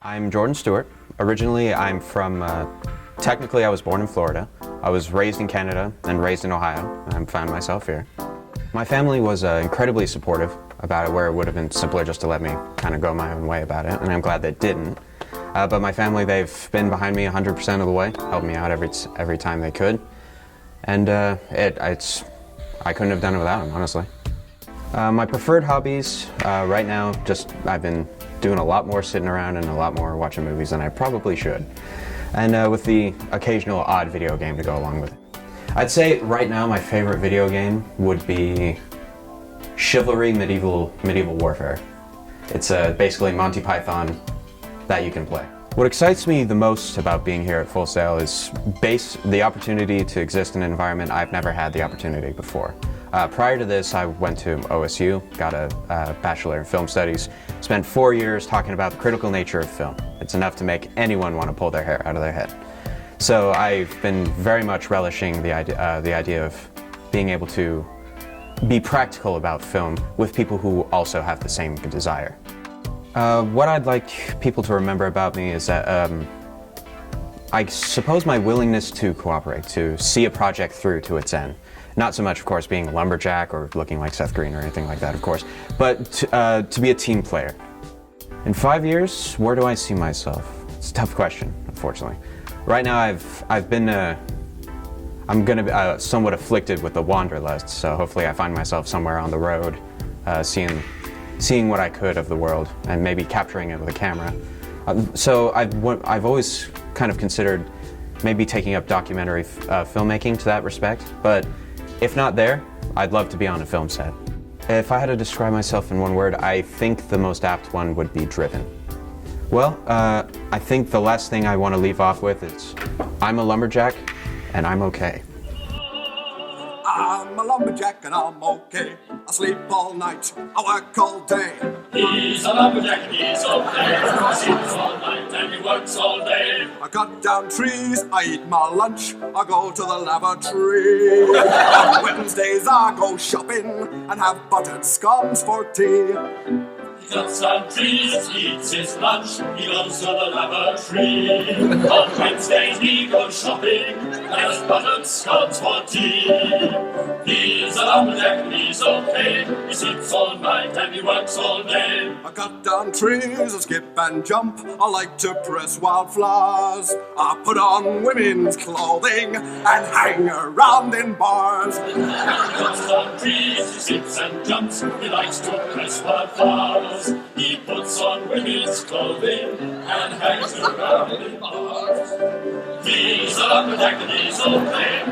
I'm Jordan Stewart. Originally, I'm from, technically I was born in Florida. I was raised in Canada and raised in Ohio. I found myself here. My family was incredibly supportive about it, where it would have been simpler just to let me kind of go my own way about it, and I'm glad they didn't. But my family, they've been behind me 100% of the way, helped me out every time they could. And I couldn't have done it without them, honestly. My preferred hobbies right now, I've been doing a lot more sitting around and a lot more watching movies than I probably should. And with the occasional odd video game to go along with it. I'd say right now my favorite video game would be Chivalry Medieval Warfare. It's basically Monty Python that you can play. What excites me the most about being here at Full Sail is the opportunity to exist in an environment I've never had the opportunity before. Prior to this, I went to OSU, got a Bachelor in Film Studies, spent 4 years talking about the critical nature of film. It's enough to make anyone want to pull their hair out of their head. So I've been very much relishing the idea of being able to be practical about film with people who also have the same desire. What I'd like people to remember about me is that I suppose my willingness to cooperate, to see a project through to its end. Not so much, of course, being a lumberjack or looking like Seth Green or anything like that, of course, but to be a team player. In 5 years, where do I see myself? It's a tough question, unfortunately. Right now, I'm going to be somewhat afflicted with the wanderlust, so hopefully I find myself somewhere on the road, seeing what I could of the world and maybe capturing it with a camera. So I've always kind of considered maybe taking up documentary filmmaking to that respect, but if not there, I'd love to be on a film set. If I had to describe myself in one word, I think the most apt one would be driven. Well, I think the last thing I want to leave off with is I'm a lumberjack and I'm okay. I'm a lumberjack and I'm okay. I sleep all night, I work all day. He's a lumberjack and he's okay. He sleeps all night and he works all day. I cut down trees, I eat my lunch, I go to the lavatory. On Wednesdays I go shopping and have buttered scones for tea. He cuts down trees, he eats his lunch, he goes to the lavatory. On Wednesdays he goes shopping and has buttered scones for tea. He's a lumberjack and he's okay. He sleeps all night and he works all day. I cut down trees, I skip and jump, I like to press wildflowers. I put on women's clothing and hang around in bars. He cuts down trees, he skips and jumps, he likes to press wildflowers. He puts on women's clothing and hangs around in bars. He's a lumberjack and he's okay.